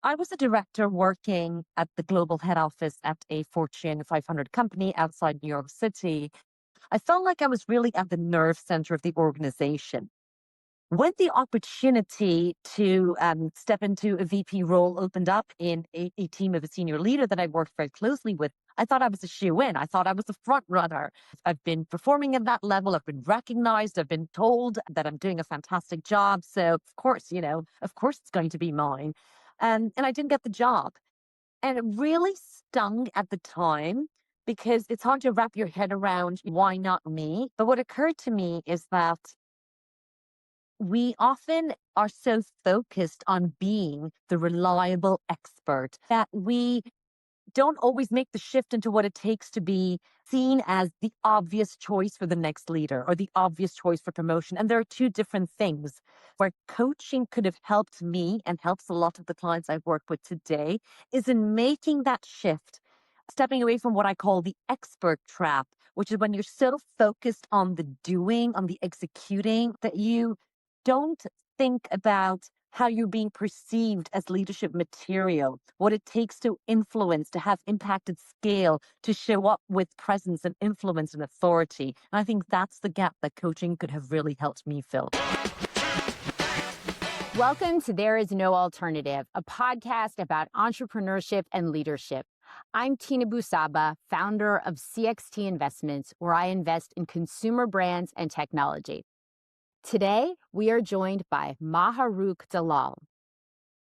I was a director working at the global head office at a Fortune 500 company outside New York City. I felt like I was really at the nerve center of the organization. When the opportunity to step into a VP role opened up in a team of a senior leader that I worked very closely with, I thought I was a shoe-in. I thought I was a front runner. I've been performing at that level. I've been recognized. I've been told that I'm doing a fantastic job. So of course, of course it's going to be mine. And I didn't get the job. And it really stung at the time because it's hard to wrap your head around why not me. But what occurred to me is that we often are so focused on being the reliable expert that we don't always make the shift into what it takes to be seen as the obvious choice for the next leader or the obvious choice for promotion. And there are two different things where coaching could have helped me and helps a lot of the clients I've worked with today is in making that shift, stepping away from what I call the expert trap, which is when you're so focused on the doing, on the executing, that you don't think about how you're being perceived as leadership material, what it takes to influence, to have impact at scale, to show up with presence and influence and authority. And I think that's the gap that coaching could have really helped me fill. Welcome to There Is No Alternative, a podcast about entrepreneurship and leadership. I'm Tina Bou-Saba, founder of CXT Investments, where I invest in consumer brands and technology. Today, we are joined by Maharukh Dalal,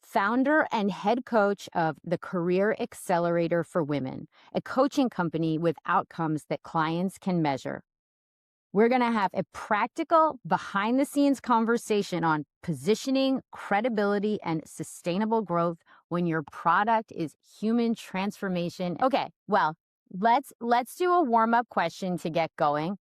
founder and head coach of the Career Accelerator for Women, a coaching company with outcomes that clients can measure. We're going to have a practical, behind-the-scenes conversation on positioning, credibility, and sustainable growth when your product is human transformation. Okay, well, let's do a warm-up question to get going.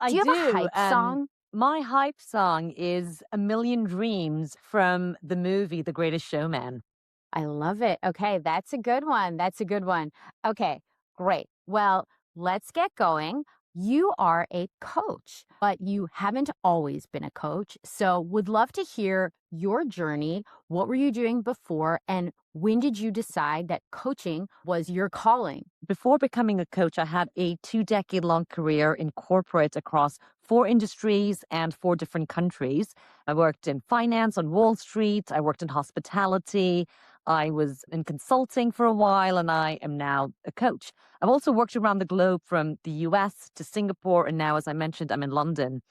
Do you have a hype song? My hype song is A Million Dreams from the movie The Greatest Showman. I love it. Okay, that's a good one. That's a good one. Okay, great. Well, let's get going. You are a coach, but you haven't always been a coach. So would love to hear your journey. What were you doing before? And when did you decide that coaching was your calling? Before becoming a coach, I had a 2-decade-long career in corporate across 4 industries and 4 different countries. I worked in finance on Wall Street. I worked in hospitality. I was in consulting for a while, and I am now a coach. I've also worked around the globe from the US to Singapore, and now, as I mentioned, I'm in London.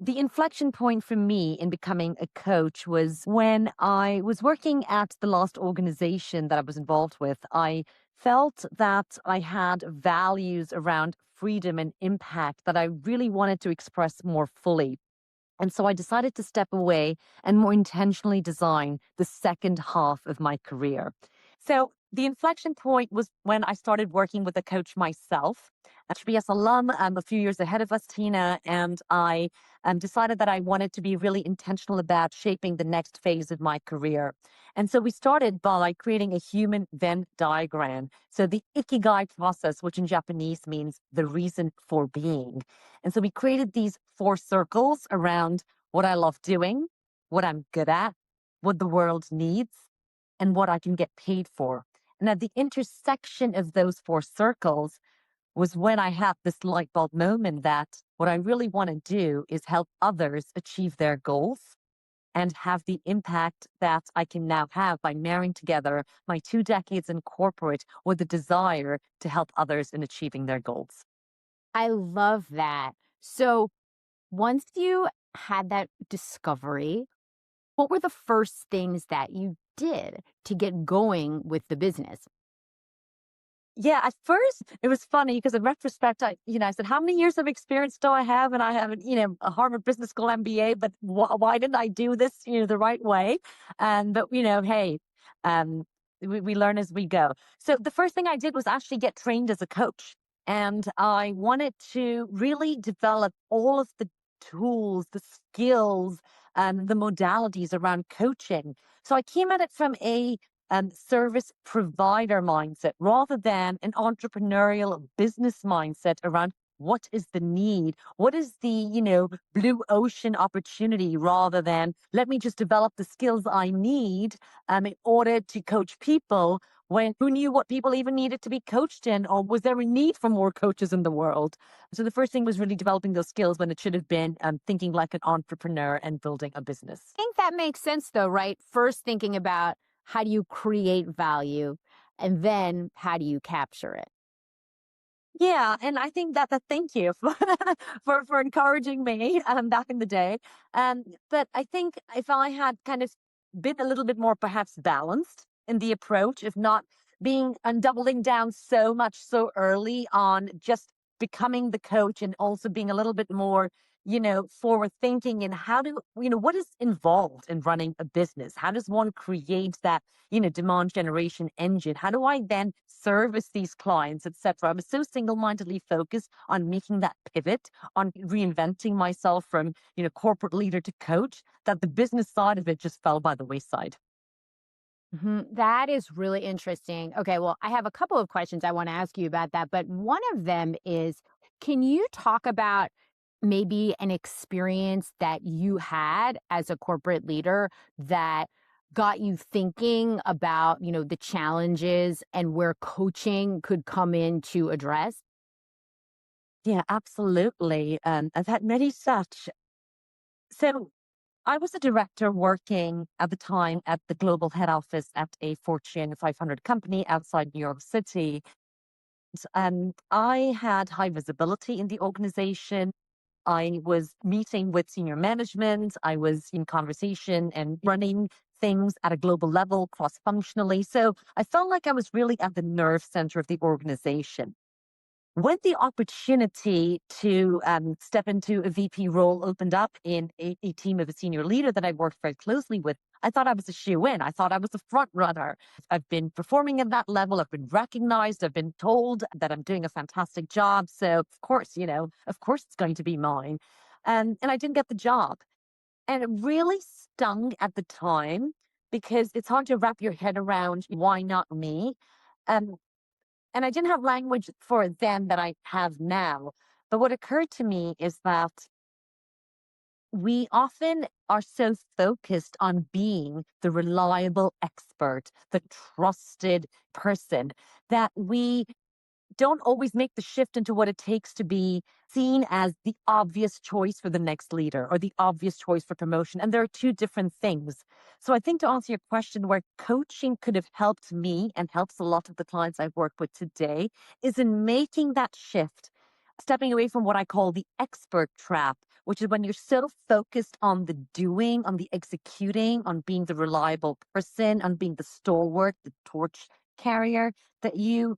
The inflection point for me in becoming a coach was when I was working at the last organization that I was involved with. I felt that I had values around freedom and impact that I really wanted to express more fully. And so I decided to step away and more intentionally design the second half of my career. So the inflection point was when I started working with a coach myself, a HBS alum, a few years ahead of us, Tina, and I decided that I wanted to be really intentional about shaping the next phase of my career. And so we started by creating a human Venn diagram. So the Ikigai process, which in Japanese means the reason for being. And so we created these 4 circles around what I love doing, what I'm good at, what the world needs, and what I can get paid for. And at the intersection of those 4 circles was when I had this light bulb moment that what I really want to do is help others achieve their goals and have the impact that I can now have by marrying together my 2 decades in corporate with the desire to help others in achieving their goals. I love that. So once you had that discovery, what were the first things that you did to get going with the business? Yeah, at first it was funny because in retrospect, I said, how many years of experience do I have? And I have, a Harvard Business School MBA, but why didn't I do this, the right way? But hey, we learn as we go. So the first thing I did was actually get trained as a coach. And I wanted to really develop all of the tools, the skills, the modalities around coaching. So I came at it from a service provider mindset rather than an entrepreneurial business mindset around what is the need? What is the, blue ocean opportunity rather than let me just develop the skills I need in order to coach people when who knew what people even needed to be coached in, or was there a need for more coaches in the world? So the first thing was really developing those skills when it should have been thinking like an entrepreneur and building a business. I think that makes sense though, right? First thinking about how do you create value and then how do you capture it? Yeah, and I think that thank you for encouraging me back in the day. But I think if I had kind of been a little bit more perhaps balanced in the approach, if not being and doubling down so much so early on just becoming the coach and also being a little bit more, forward thinking in how do, what is involved in running a business? How does one create that demand generation engine? How do I then service these clients, etc.? I was so single-mindedly focused on making that pivot, on reinventing myself from, corporate leader to coach, that the business side of it just fell by the wayside. That is really interesting. Okay, well, I have a couple of questions I want to ask you about that, but one of them is, can you talk about maybe an experience that you had as a corporate leader that got you thinking about, the challenges and where coaching could come in to address? Yeah, absolutely. I've had many such. So I was a director working at the time at the global head office at a Fortune 500 company outside New York City. And I had high visibility in the organization. I was meeting with senior management. I was in conversation and running things at a global level, cross functionally. So I felt like I was really at the nerve center of the organization. When the opportunity to step into a VP role opened up in a team of a senior leader that I worked very closely with, I thought I was a shoe in. I thought I was a front runner. I've been performing at that level. I've been recognized. I've been told that I'm doing a fantastic job. So of course, of course it's going to be mine. And I didn't get the job. And it really stung at the time because it's hard to wrap your head around why not me. Um, and I didn't have language for it then that I have now. But what occurred to me is that we often are so focused on being the reliable expert, the trusted person, that we don't always make the shift into what it takes to be seen as the obvious choice for the next leader or the obvious choice for promotion. And there are two different things. So I think to answer your question, where coaching could have helped me and helps a lot of the clients I've worked with today is in making that shift, stepping away from what I call the expert trap, which is when you're so focused on the doing, on the executing, on being the reliable person, on being the stalwart, the torch carrier, that you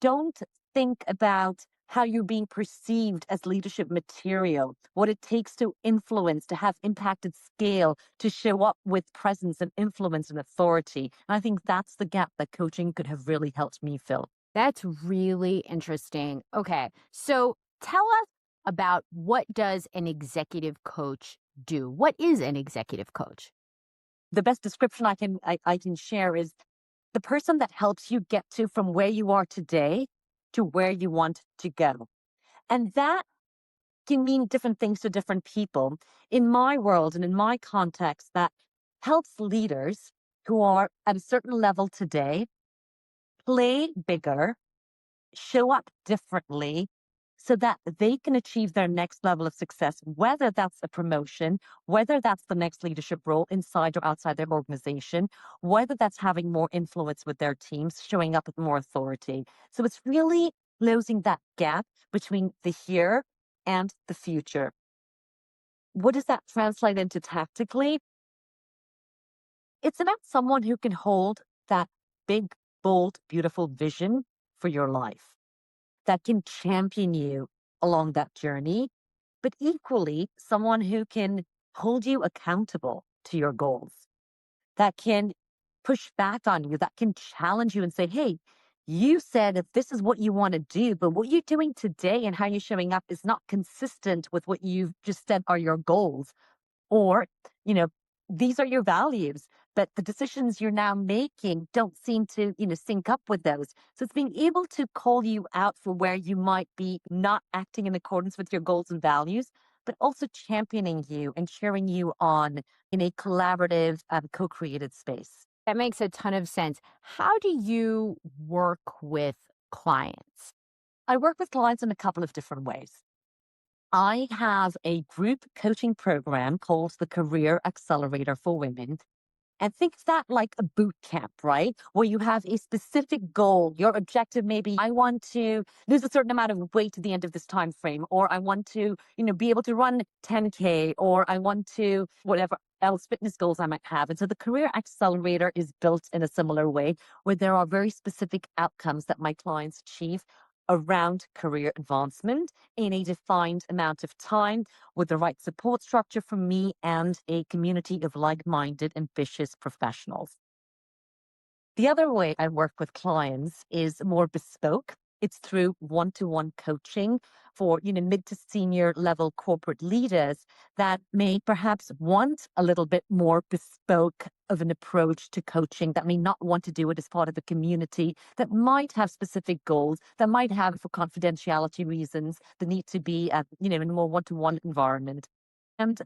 don't think about how you're being perceived as leadership material, what it takes to influence, to have impacted scale, to show up with presence and influence and authority. And I think that's the gap that coaching could have really helped me fill. That's really interesting. Okay. So tell us about what does an executive coach do? What is an executive coach? The best description I can share is the person that helps you get to from where you are today to where you want to go. And that can mean different things to different people. In my world and in my context, that helps leaders who are at a certain level today play bigger, show up differently so that they can achieve their next level of success, whether that's a promotion, whether that's the next leadership role inside or outside their organization, whether that's having more influence with their teams, showing up with more authority. So it's really closing that gap between the here and the future. What does that translate into tactically? It's about someone who can hold that big, bold, beautiful vision for your life, that can champion you along that journey, but equally someone who can hold you accountable to your goals, that can push back on you, that can challenge you and say, hey, you said that this is what you want to do, but what you're doing today and how you're showing up is not consistent with what you've just said are your goals. Or, you know, these are your values. but the decisions you're now making don't seem to, sync up with those. So it's being able to call you out for where you might be not acting in accordance with your goals and values, but also championing you and cheering you on in a collaborative, co-created space. That makes a ton of sense. How do you work with clients? I work with clients in a couple of different ways. I have a group coaching program called the Career Accelerator for Women. And think of that like a boot camp, right? Where you have a specific goal. Your objective may be, I want to lose a certain amount of weight at the end of this time frame, or I want to, be able to run 10K, or I want to whatever else fitness goals I might have. And so the Career Accelerator is built in a similar way, where there are very specific outcomes that my clients achieve around career advancement in a defined amount of time with the right support structure from me and a community of like-minded, ambitious professionals. The other way I work with clients is more bespoke. It's through one-to-one coaching for, mid to senior level corporate leaders that may perhaps want a little bit more bespoke of an approach to coaching, that may not want to do it as part of a community, that might have specific goals, that might have, for confidentiality reasons, the need to be at, in a more one-to-one environment. And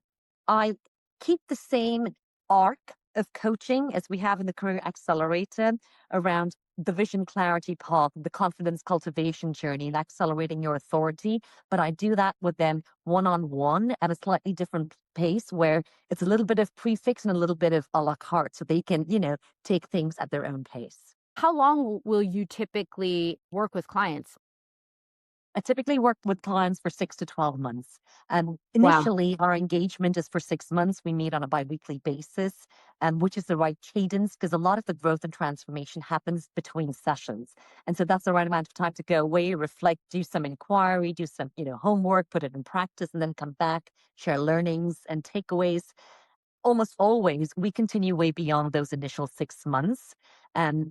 I keep the same arc of coaching as we have in the Career Accelerator around the vision clarity path, the confidence cultivation journey, and accelerating your authority. But I do that with them one-on-one at a slightly different pace where it's a little bit of prefix and a little bit of a la carte so they can, take things at their own pace. How long will you typically work with clients? I typically work with clients for 6 to 12 months. Wow. Initially, our engagement is for 6 months. We meet on a biweekly basis, which is the right cadence because a lot of the growth and transformation happens between sessions. And so that's the right amount of time to go away, reflect, do some inquiry, do some, homework, put it in practice, and then come back, share learnings and takeaways. Almost always we continue way beyond those initial 6 months,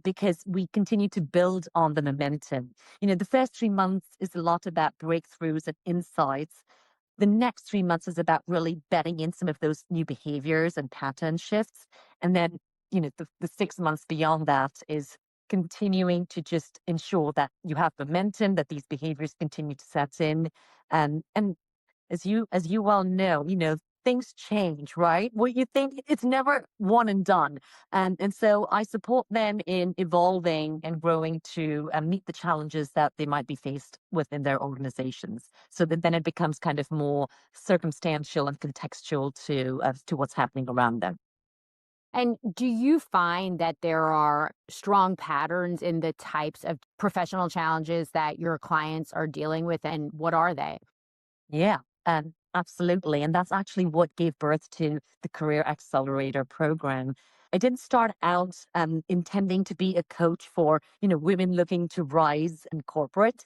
because we continue to build on the momentum. The first 3 months is a lot about breakthroughs and insights. The next 3 months is about really betting in some of those new behaviors and pattern shifts. And then, the 6 months beyond that is continuing to just ensure that you have momentum, that these behaviors continue to set in. And as you well know, things change, right? What you think it's never one and done. And so I support them in evolving and growing to meet the challenges that they might be faced with in their organizations. So that then it becomes kind of more circumstantial and contextual to what's happening around them. And do you find that there are strong patterns in the types of professional challenges that your clients are dealing with, and what are they? Yeah, absolutely. And that's actually what gave birth to the Career Accelerator program. I didn't start out intending to be a coach for, women looking to rise in corporate.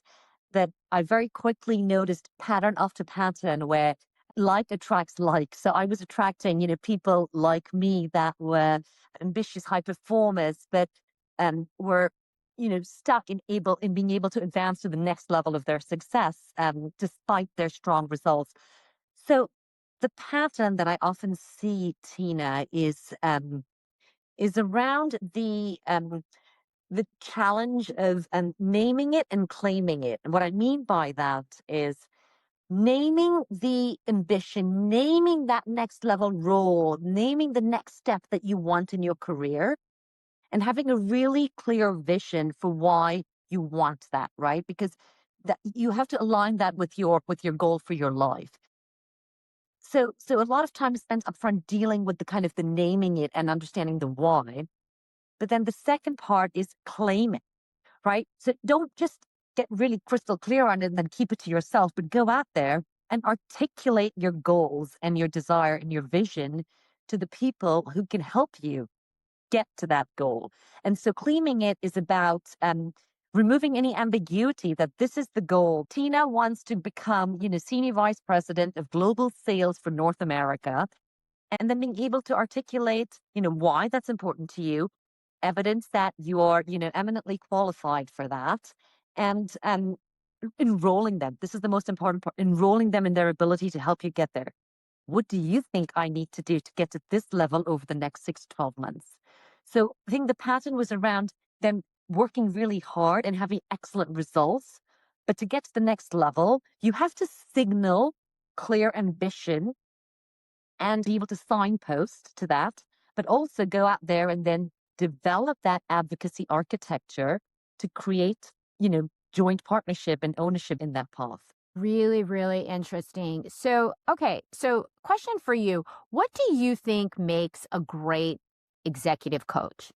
That I very quickly noticed pattern after pattern where like attracts like. So I was attracting, people like me that were ambitious high performers, but were stuck in being able to advance to the next level of their success, despite their strong results. So the pattern that I often see, Tina, is around the challenge of naming it and claiming it. And what I mean by that is naming the ambition, naming that next level role, naming the next step that you want in your career, and having a really clear vision for why you want that, right? Because that you have to align that with your goal for your life. So a lot of time is spent upfront dealing with the kind of the naming it and understanding the why. But then the second part is claiming, right? So don't just get really crystal clear on it and then keep it to yourself, but go out there and articulate your goals and your desire and your vision to the people who can help you get to that goal. And so claiming it is about removing any ambiguity that this is the goal. Tina wants to become, senior vice president of global sales for North America, and then being able to articulate, why that's important to you, evidence that you are, eminently qualified for that, and enrolling them. This is the most important part, enrolling them in their ability to help you get there. what do you think I need to do to get to this level over the next 6 to 12 months? So I think the pattern was around them working really hard and having excellent results. But to get to the next level, you have to signal clear ambition and be able to signpost to that, but also go out there and then develop that advocacy architecture to create, joint partnership and ownership in that path. Really, really interesting. So, okay, so question for you. What do you think makes a great executive coach?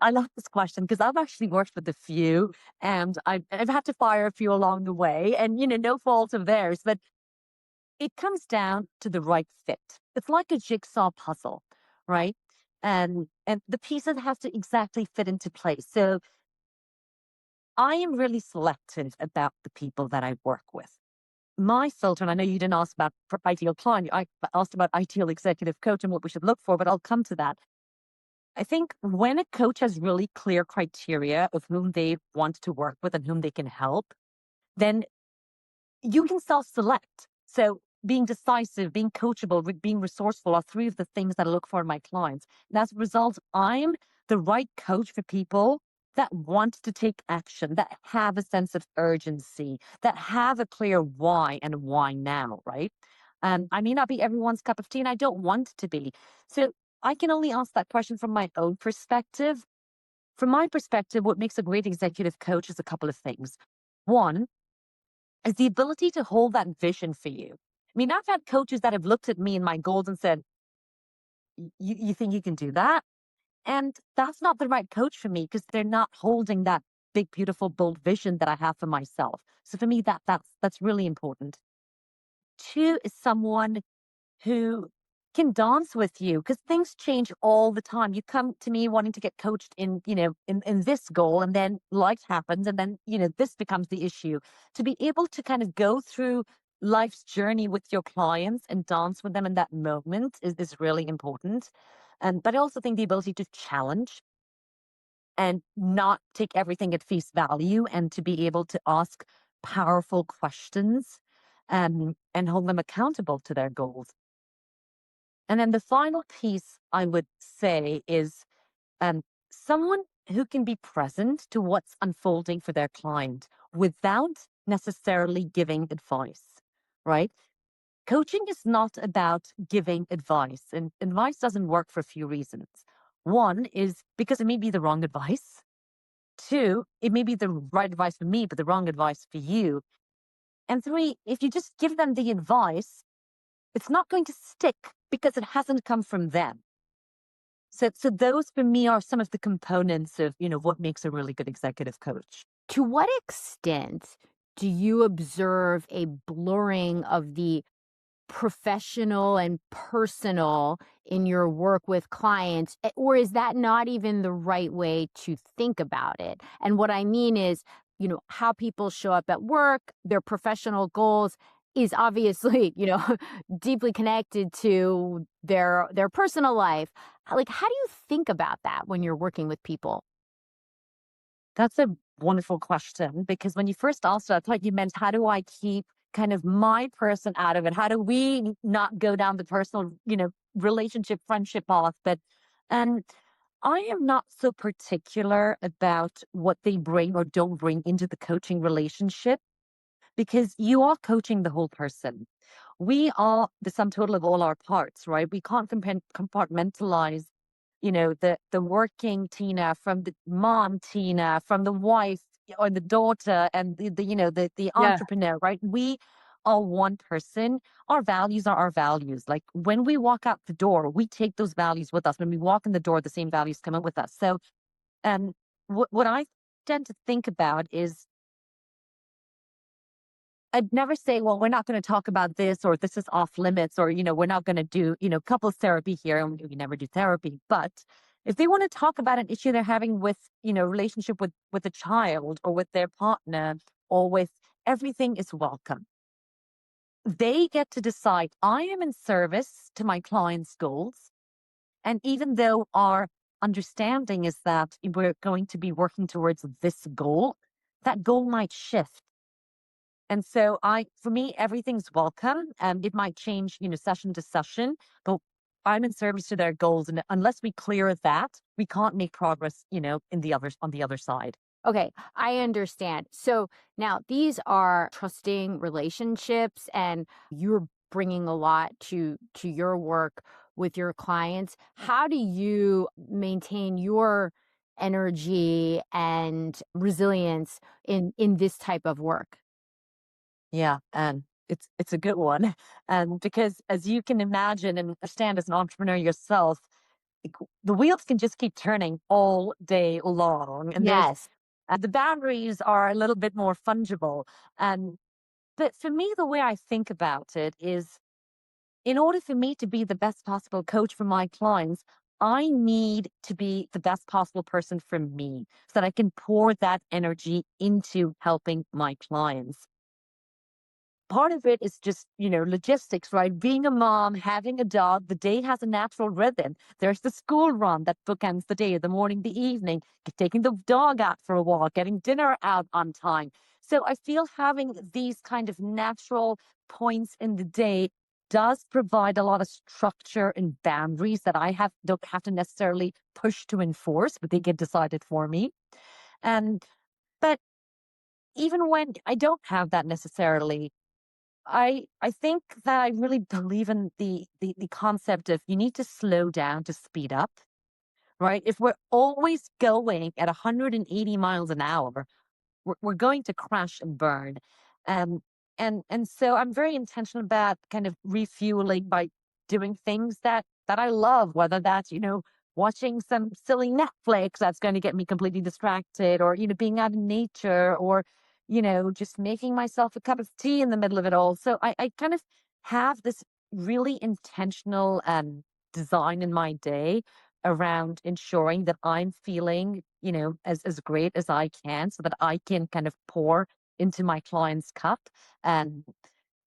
I love this question because I've actually worked with a few and I've had to fire a few along the way and, no fault of theirs, but it comes down to the right fit. It's like a jigsaw puzzle, right? And the pieces have to exactly fit into place. So I am really selective about the people that I work with. My filter, and I know you didn't ask about ideal client, I asked about ideal executive coach and what we should look for, but I'll come to that. I think when a coach has really clear criteria of whom they want to work with and whom they can help, then you can self-select. So being decisive, being coachable, being resourceful are three of the things that I look for in my clients. And as a result, I'm the right coach for people that want to take action, that have a sense of urgency, that have a clear why and why now, right? I may not be everyone's cup of tea, and I don't want to be. So I can only ask that question from my own perspective. From my perspective, what makes a great executive coach is a couple of things. One, is the ability to hold that vision for you. I mean, I've had coaches that have looked at me and my goals and said, you think you can do that? And that's not the right coach for me because they're not holding that big, beautiful, bold vision that I have for myself. So for me, that's really important. Two is someone who can dance with you because things change all the time. You come to me wanting to get coached in this goal, and then life happens, and then, this becomes the issue. To be able to kind of go through life's journey with your clients and dance with them in that moment is really important. But I also think the ability to challenge and not take everything at face value and to be able to ask powerful questions and hold them accountable to their goals. And then the final piece I would say is someone who can be present to what's unfolding for their client without necessarily giving advice, right? Coaching is not about giving advice, and advice doesn't work for a few reasons. One is because it may be the wrong advice. Two, it may be the right advice for me, but the wrong advice for you. And three, if you just give them the advice, it's not going to stick because it hasn't come from them. So those for me are some of the components of, what makes a really good executive coach. To what extent do you observe a blurring of the professional and personal in your work with clients, or is that not even the right way to think about it? And what I mean is, how people show up at work, their professional goals is obviously, deeply connected to their personal life. Like, how do you think about that when you're working with people? That's a wonderful question because when you first asked it, I thought you meant how do I keep kind of my person out of it? How do we not go down the personal, relationship, friendship path? But um, I am not so particular about what they bring or don't bring into the coaching relationship because you are coaching the whole person. We are the sum total of all our parts, right? We can't compartmentalize, the working Tina from the mom Tina, from the wife or the daughter and the Yeah. entrepreneur, right? We are one person. Our values are our values. Like when we walk out the door, we take those values with us. When we walk in the door, the same values come out with us. So um what I tend to think about is I'd never say, well, we're not going to talk about this or this is off limits or, we're not going to do, couples therapy here. And we never do therapy. But if they want to talk about an issue they're having with, relationship with a child or with their partner or with everything is welcome. They get to decide I am in service to my client's goals. And even though our understanding is that we're going to be working towards this goal, that goal might shift. And so for me, everything's welcome. And it might change, session to session, but I'm in service to their goals. And unless we clear that, we can't make progress, on the other side. Okay, I understand. So now these are trusting relationships and you're bringing a lot to your work with your clients. How do you maintain your energy and resilience in this type of work? Yeah, and it's a good one. And because as you can imagine and understand as an entrepreneur yourself, the wheels can just keep turning all day long. And Yes. the boundaries are a little bit more fungible. And but for me, the way I think about it is in order for me to be the best possible coach for my clients, I need to be the best possible person for me so that I can pour that energy into helping my clients. Part of it is just, logistics, right? Being a mom, having a dog, the day has a natural rhythm. There's the school run that bookends the day, the morning, the evening, taking the dog out for a walk, getting dinner out on time. So I feel having these kind of natural points in the day does provide a lot of structure and boundaries that don't have to necessarily push to enforce, but they get decided for me. And but even when I don't have that necessarily, I think that I really believe in the concept of you need to slow down to speed up, right? If we're always going at 180 miles an hour, we're going to crash and burn. Um, and so I'm very intentional about kind of refueling by doing things that I love, whether that's, watching some silly Netflix that's going to get me completely distracted, or, being out in nature, or, just making myself a cup of tea in the middle of it all. So I kind of have this really intentional design in my day around ensuring that I'm feeling, as great as I can so that I can kind of pour into my client's cup. And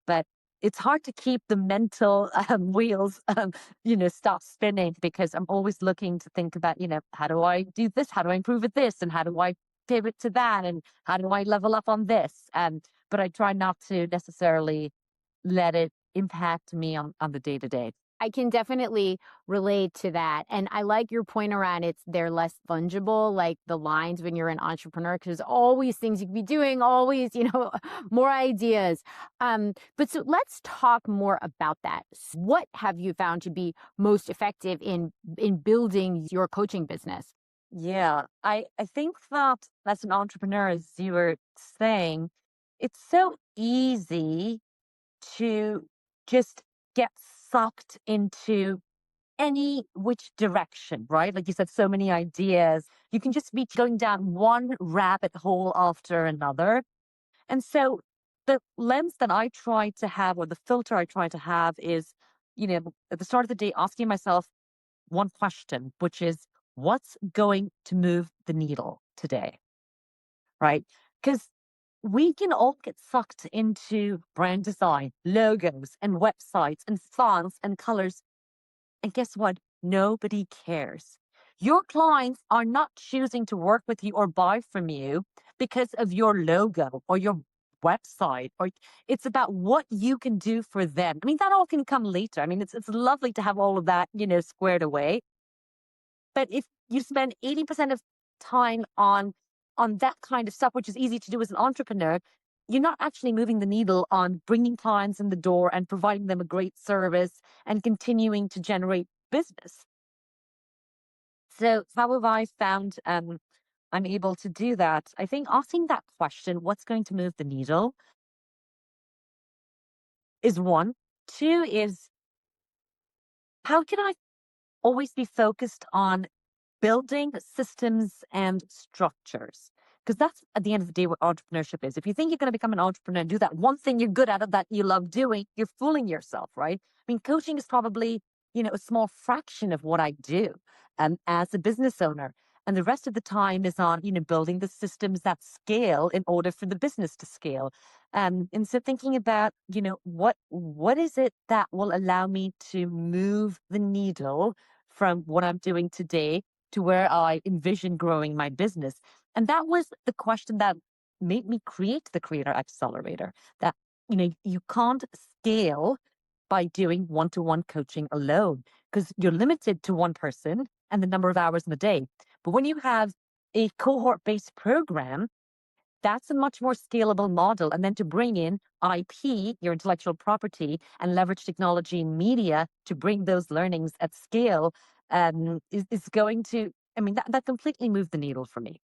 but it's hard to keep the mental wheels, stop spinning because I'm always looking to think about, how do I do this? How do I improve at this? And how do I pivot to that? And how do I level up on this? But I try not to necessarily let it impact me on the day to day. I can definitely relate to that. And I like your point around they're less fungible, like the lines when you're an entrepreneur, because there's always things you could be doing, always, more ideas. But so let's talk more about that. What have you found to be most effective in building your coaching business? Yeah, I think that as an entrepreneur, as you were saying, it's so easy to just get sucked into any which direction, right? Like you said, so many ideas. You can just be going down one rabbit hole after another. And so the lens that I try to have, or the filter I try to have, is, at the start of the day, asking myself one question, which is, what's going to move the needle today? Right? Because we can all get sucked into brand design, logos, and websites, and fonts and colors. And guess what? Nobody cares. Your clients are not choosing to work with you or buy from you because of your logo or your website, or it's about what you can do for them. I mean, that all can come later. I mean, it's lovely to have all of that, squared away. But if you spend 80% of time on that kind of stuff, which is easy to do as an entrepreneur, you're not actually moving the needle on bringing clients in the door and providing them a great service and continuing to generate business. So how have I found I'm able to do that? I think asking that question, what's going to move the needle, is one. Two is, how can I always be focused on building systems and structures? Because that's at the end of the day what entrepreneurship is. If you think you're going to become an entrepreneur and do that one thing you're good at it that you love doing, you're fooling yourself, right? I mean, coaching is probably, a small fraction of what I do as a business owner. And the rest of the time is on, building the systems that scale in order for the business to scale. And so thinking about, what is it that will allow me to move the needle from what I'm doing today to where I envision growing my business. And that was the question that made me create the Career Accelerator. That, you can't scale by doing one-to-one coaching alone because you're limited to one person and the number of hours in the day. But when you have a cohort-based program, that's a much more scalable model. And then to bring in IP, your intellectual property, and leverage technology and media to bring those learnings at scale is going to, that completely moved the needle for me.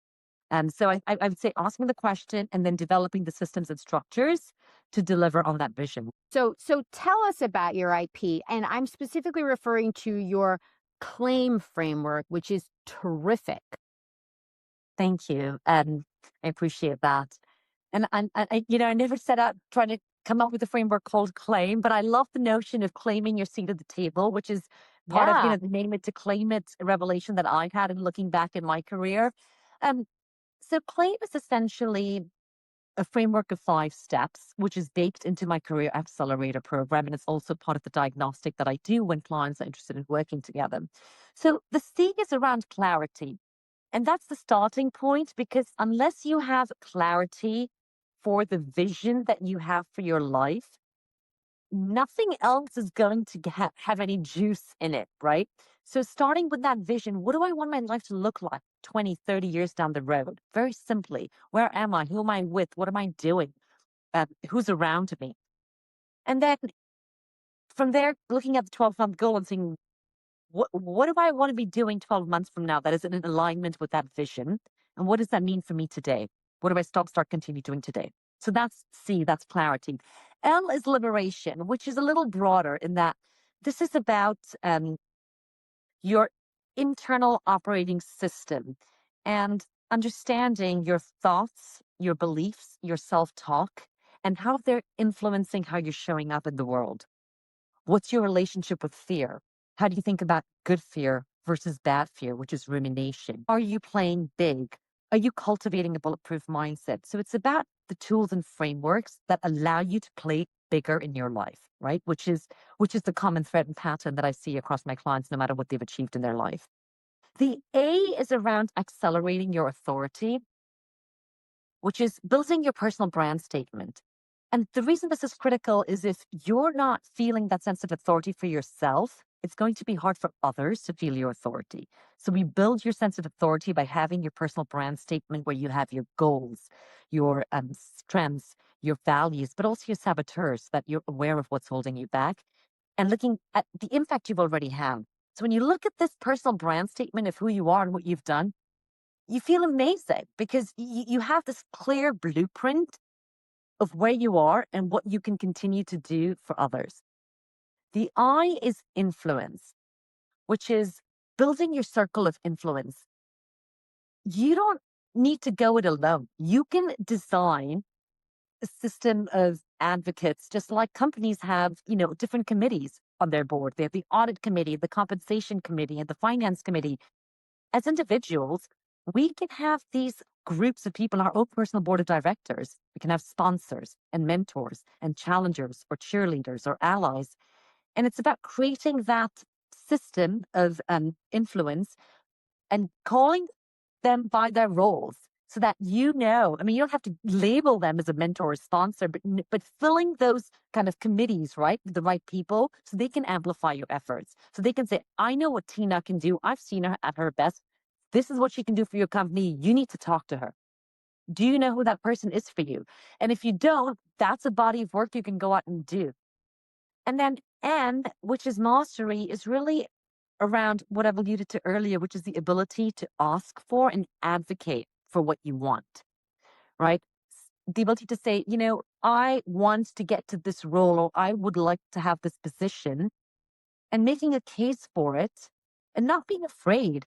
So I would say asking the question and then developing the systems and structures to deliver on that vision. So tell us about your IP, and I'm specifically referring to your claim framework, which is terrific. Thank you. I appreciate that. And I never set out trying to come up with a framework called claim, but I love the notion of claiming your seat at the table, which is part of, Yeah. the name it to claim it revelation that I had in looking back in my career. Um, so claim is essentially a framework of 5 steps, which is baked into my Career Accelerator program. And it's also part of the diagnostic that I do when clients are interested in working together. So the C is around clarity. And that's the starting point because unless you have clarity for the vision that you have for your life, nothing else is going to have any juice in it, right? So, starting with that vision, what do I want my life to look like 20, 30 years down the road? Very simply, where am I? Who am I with? What am I doing? Who's around me? And then from there, looking at the 12-month goal and saying, what do I want to be doing 12 months from now that is in alignment with that vision? And what does that mean for me today? What do I start, continue doing today? So that's C, that's clarity. L is liberation, which is a little broader in that this is about your internal operating system and understanding your thoughts, your beliefs, your self-talk, and how they're influencing how you're showing up in the world. What's your relationship with fear? How do you think about good fear versus bad fear, which is rumination? Are you playing big? Are you cultivating a bulletproof mindset? So it's about the tools and frameworks that allow you to play bigger in your life, right? Which is the common thread and pattern that I see across my clients, no matter what they've achieved in their life. The A is around accelerating your authority, which is building your personal brand statement. And the reason this is critical is if you're not feeling that sense of authority for yourself, it's going to be hard for others to feel your authority. So we build your sense of authority by having your personal brand statement where you have your goals, your strengths, your values, but also your saboteurs, so that you're aware of what's holding you back and looking at the impact you've already had. So when you look at this personal brand statement of who you are and what you've done, you feel amazing because you have this clear blueprint of where you are and what you can continue to do for others. The I is influence, which is building your circle of influence. You don't need to go it alone. You can design a system of advocates, just like companies have, different committees on their board. They have the audit committee, the compensation committee, and the finance committee. As individuals, we can have these groups of people on our own personal board of directors. We can have sponsors and mentors and challengers or cheerleaders or allies. And it's about creating that system of influence and calling them by their roles so that you don't have to label them as a mentor or sponsor, but filling those kind of committees, right, with the right people so they can amplify your efforts. So they can say, I know what Tina can do. I've seen her at her best. This is what she can do for your company. You need to talk to her. Do you know who that person is for you? And if you don't, that's a body of work you can go out and do. And then N, which is mastery, is really around what I've alluded to earlier, which is the ability to ask for and advocate for what you want, right? The ability to say, I want to get to this role or I would like to have this position and making a case for it and not being afraid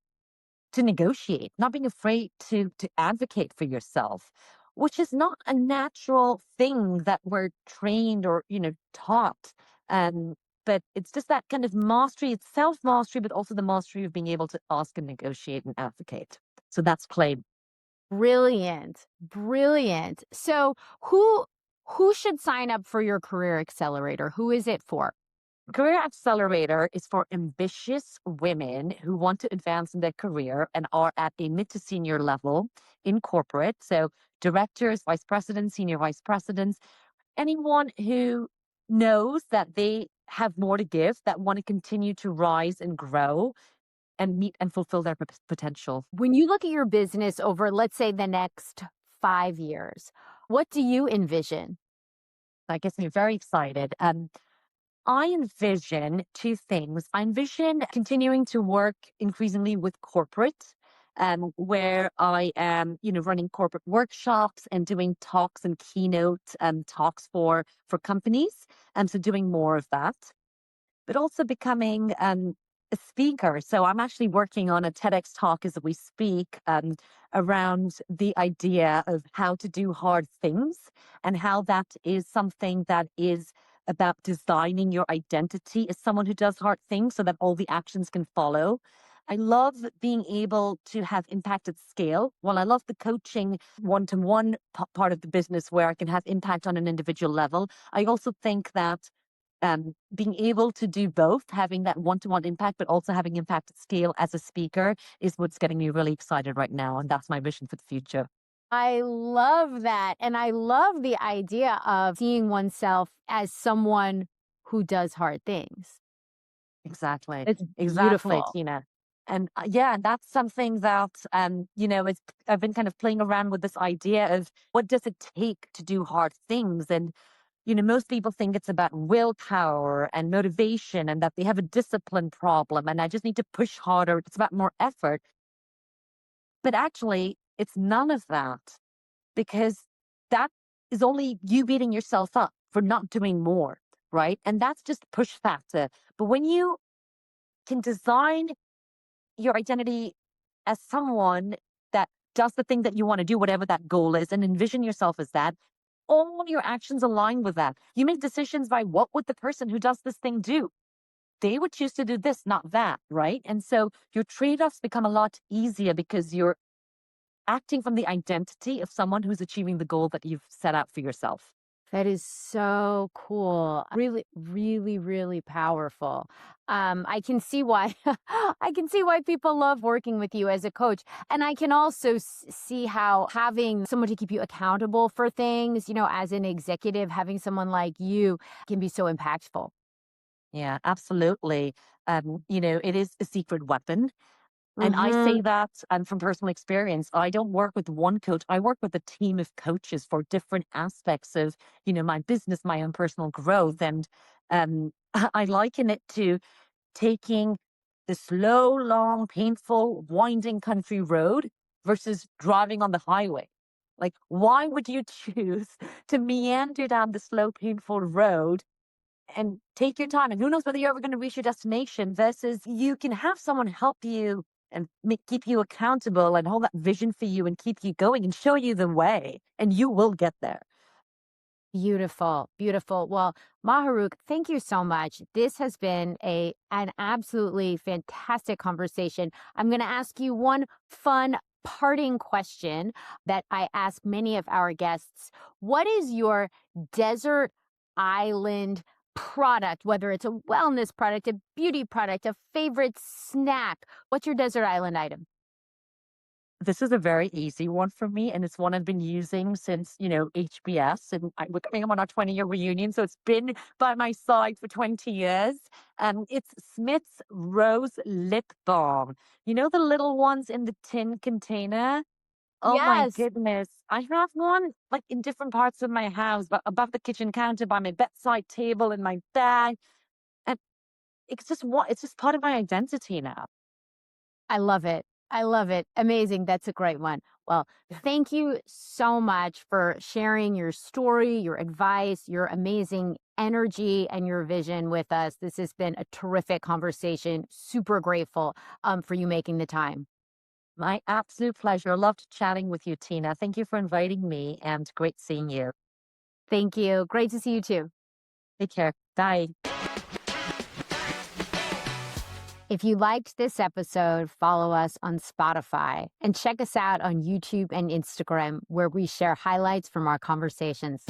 to negotiate, not being afraid to advocate for yourself, which is not a natural thing that we're trained or taught. Um, but it's just that kind of mastery. It's self mastery, but also the mastery of being able to ask and negotiate and advocate. So that's claim. Brilliant. Brilliant. So who should sign up for your Career Accelerator? Who is it for? Career Accelerator is for ambitious women who want to advance in their career and are at a mid to senior level in corporate. So directors, vice presidents, senior vice presidents, anyone who knows that they have more to give, that want to continue to rise and grow and meet and fulfill their potential. When you look at your business over, let's say, the next 5 years, what do you envision? That gets me very excited. I envision two things. I envision continuing to work increasingly with corporate, where I am, running corporate workshops and doing talks and keynote talks for companies. So doing more of that, but also becoming a speaker. So I'm actually working on a TEDx talk as we speak around the idea of how to do hard things and how that is something that is about designing your identity as someone who does hard things so that all the actions can follow. I love being able to have impact at scale. While I love the coaching one-to-one part of the business where I can have impact on an individual level, I also think that being able to do both, having that one-to-one impact, but also having impact at scale as a speaker is what's getting me really excited right now. And that's my vision for the future. I love that. And I love the idea of seeing oneself as someone who does hard things. Exactly. It's Exactly, beautiful. Tina. And yeah, that's something that, I've been kind of playing around with this idea of what does it take to do hard things? And most people think it's about willpower and motivation and that they have a discipline problem and I just need to push harder. It's about more effort. But actually, it's none of that because that is only you beating yourself up for not doing more, right? And that's just push factor. But when you can design your identity as someone that does the thing that you want to do, whatever that goal is, and envision yourself as that, all your actions align with that. You make decisions by what would the person who does this thing do? They would choose to do this, not that, right? And so your trade-offs become a lot easier because you're acting from the identity of someone who's achieving the goal that you've set out for yourself. That is so cool. Really, really, really powerful. I can see why I can see why people love working with you as a coach. And I can also see how having someone to keep you accountable for things, as an executive, having someone like you can be so impactful. Yeah, absolutely. It is a secret weapon. And I Hmm. say that from personal experience. I don't work with one coach. I work with a team of coaches for different aspects of, my business, my own personal growth. And I liken it to taking the slow, long, painful, winding country road versus driving on the highway. Like, why would you choose to meander down the slow, painful road and take your time? And who knows whether you're ever going to reach your destination versus you can have someone help you and keep you accountable and hold that vision for you and keep you going and show you the way, and you will get there. Beautiful, beautiful. Well, Maharukh, thank you so much. This has been an absolutely fantastic conversation. I'm going to ask you one fun parting question that I ask many of our guests. What is your desert island product, whether it's a wellness product, a beauty product, a favorite snack? What's your desert island item? This is a very easy one for me, and it's one I've been using since, HBS, and we're coming up on our 20-year reunion, so it's been by my side for 20 years. It's Smith's Rose Lip Balm. You know the little ones in the tin container? Oh my Yes. goodness. I have one like in different parts of my house, but above the kitchen counter, by my bedside table, in my bag. And it's just part of my identity now. I love it. I love it. Amazing. That's a great one. Well, thank you so much for sharing your story, your advice, your amazing energy, and your vision with us. This has been a terrific conversation. Super grateful for you making the time. My absolute pleasure. I loved chatting with you, Tina. Thank you for inviting me and great seeing you. Thank you. Great to see you too. Take care. Bye. If you liked this episode, follow us on Spotify and check us out on YouTube and Instagram, where we share highlights from our conversations.